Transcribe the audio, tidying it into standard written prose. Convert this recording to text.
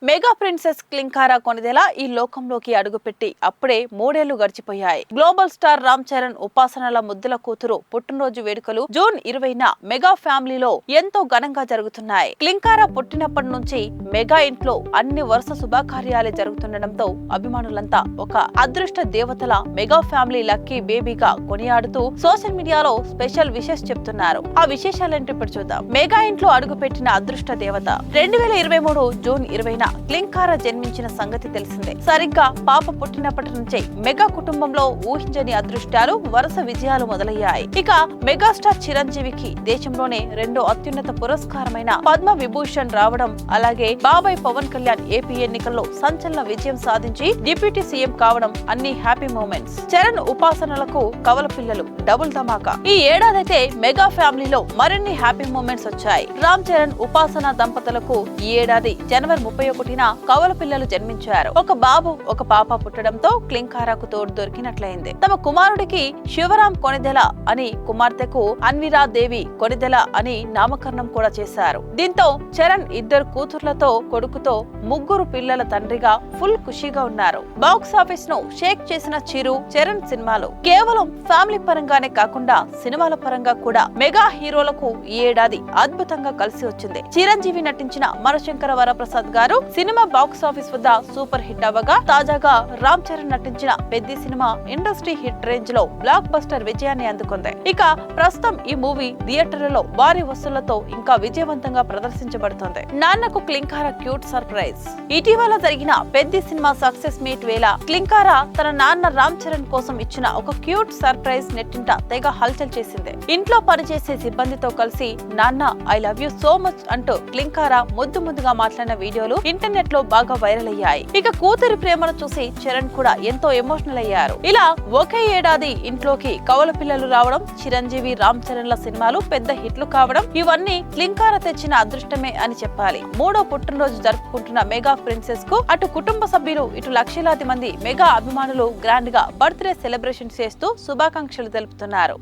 Mega princess Klin Kaara Konidela ఈ లోకంలోకి అడుగుపెట్టి అప్పుడే 3 ఏళ్లు గడిచిపోయాయి. గ్లోబల్ స్టార్ రామ్ చరణ్ ఉపాసనల ముద్దుల కూతురు పుట్టినరోజు వేడుకలు జూన్ 20న మెగా ఫ్యామిలీలో ఎంతో ఘనంగా జరుగుతున్నాయి. క్లింకారా పుట్టినప్పటి నుంచి మెగా ఇంట్లో అన్ని వరుస శుభకార్యాలే జరుగుతుండటంతో అభిమానులంతా ఒక అదృష్ట దేవతల మెగా ఫ్యామిలీ లక్కీ బేబీగా కొనియాడుతూ సోషల్ మీడియాలో స్పెషల్ విషెస్ చెప్తున్నారు. ఆ విశేషాలేంటో ఇప్పుడు చూద్దాం. మెగా ఇంట్లో అడుగుపెట్టిన అదృష్ట దేవత 2023 జూన్ 20న క్లింకారా జన్మించిన సంగతి తెలిసిందే. సరిగ్గా పాప పుట్టినప్పటి నుంచే మెగా కుటుంబంలో ఊహించని అదృష్టాలు వరుస విజయాలు మొదలయ్యాయి. ఇక మెగాస్టార్ చిరంజీవికి దేశంలోనే రెండో అత్యున్నత పురస్కారమైన పద్మ విభూషణ్ రావడం, అలాగే బాబాయ్ పవన్ కళ్యాణ్ ఏపీ ఎన్నికల్లో సంచలన విజయం సాధించి డిప్యూటీ సీఎం కావడం అన్ని హ్యాపీ మూమెంట్స్. చరణ్ ఉపాసనలకు కవల పిల్లలు డబుల్ ధమాకా. ఈ ఏడాదైతే మెగా ఫ్యామిలీలో మరిన్ని హ్యాపీ మూమెంట్స్ వచ్చాయి. రామ్ చరణ్ ఉపాసన దంపతులకు ఈ ఏడాది జనవరి 31న కవల పిల్లలు జన్మించారు. ఒక బాబు ఒక పాప పుట్టడంతో క్లింకారాకు తోడు దొరికినట్లయింది. తమ కుమారుడికి శివరాం కొనిదెల అని, కుమార్తెకు అన్విరా దేవి కొనిదెల అని నామకరణం కూడా చేశారు. దీంతో చరణ్ ఇద్దరు కూతుర్లతో కొడుకుతో ముగ్గురు పిల్లల తండ్రిగా ఫుల్ ఖుషీగా ఉన్నారు. బాక్స్ ఆఫీస్ ను షేక్ చేసిన చిరు చరణ్ సినిమాలు కేవలం ఫ్యామిలీ పరంగానే కాకుండా సినిమాల పరంగా కూడా మెగా హీరోలకు ఈ ఏడాది అద్భుతంగా కలిసి వచ్చింది. చిరంజీవి నటించిన మనశంకర వరప్రసాద్ గారు సినిమా బాక్స్ ఆఫీస్ వద్ద సూపర్ హిట్ అవ్వగా, తాజాగా రామ్ చరణ్ నటించిన Peddi cinema industry hit range లో బ్లాక్ బస్టర్ విజయాన్ని అందుకుంది. ఇక ప్రస్తుతం ఈ మూవీ థియేటర్లలో భారీ వసూళ్లతో ఇంకా విజయవంతంగా ప్రదర్శించబడుతోంది. నాన్నకు క్లింకారా క్యూట్ సర్ప్రైజ్. ఇటీవల జరిగిన పెద్ది సినిమా సక్సెస్ మీట్ వేళ క్లింకారా తన నాన్న రామ్ చరణ్ కోసం ఇచ్చిన ఒక క్యూట్ సర్ప్రైజ్ నెట్టింట తెగ హల్చల్ చేసింది. ఇంట్లో పనిచేసే సిబ్బందితో కలిసి నాన్న I love you so much అంటూ క్లింకారా ముద్దుగా మాట్లాడిన వీడియోలు ఇంటర్నెట్ లో బాగా వైరల్ అయ్యాయి. ఇక కూతురి ప్రేమను చూసి చరణ్ కూడా ఎంతో ఎమోషనల్ అయ్యారు. ఇలా ఒకే ఏడాది ఇంట్లోకి కవల పిల్లలు రావడం, చిరంజీవి రామ్ చరణ్ల సినిమాలు పెద్ద హిట్లు కావడం, ఇవన్నీ క్లింకారా తెచ్చిన అదృష్టమే అని చెప్పాలి. 3వ పుట్టినరోజు జరుపుకుంటున్న మెగా ప్రిన్సెస్ కు అటు కుటుంబ సభ్యులు, ఇటు లక్షలాది మంది మెగా అభిమానులు గ్రాండ్ గా బర్త్డే సెలబ్రేషన్ చేస్తూ శుభాకాంక్షలు తెలుపుతున్నారు.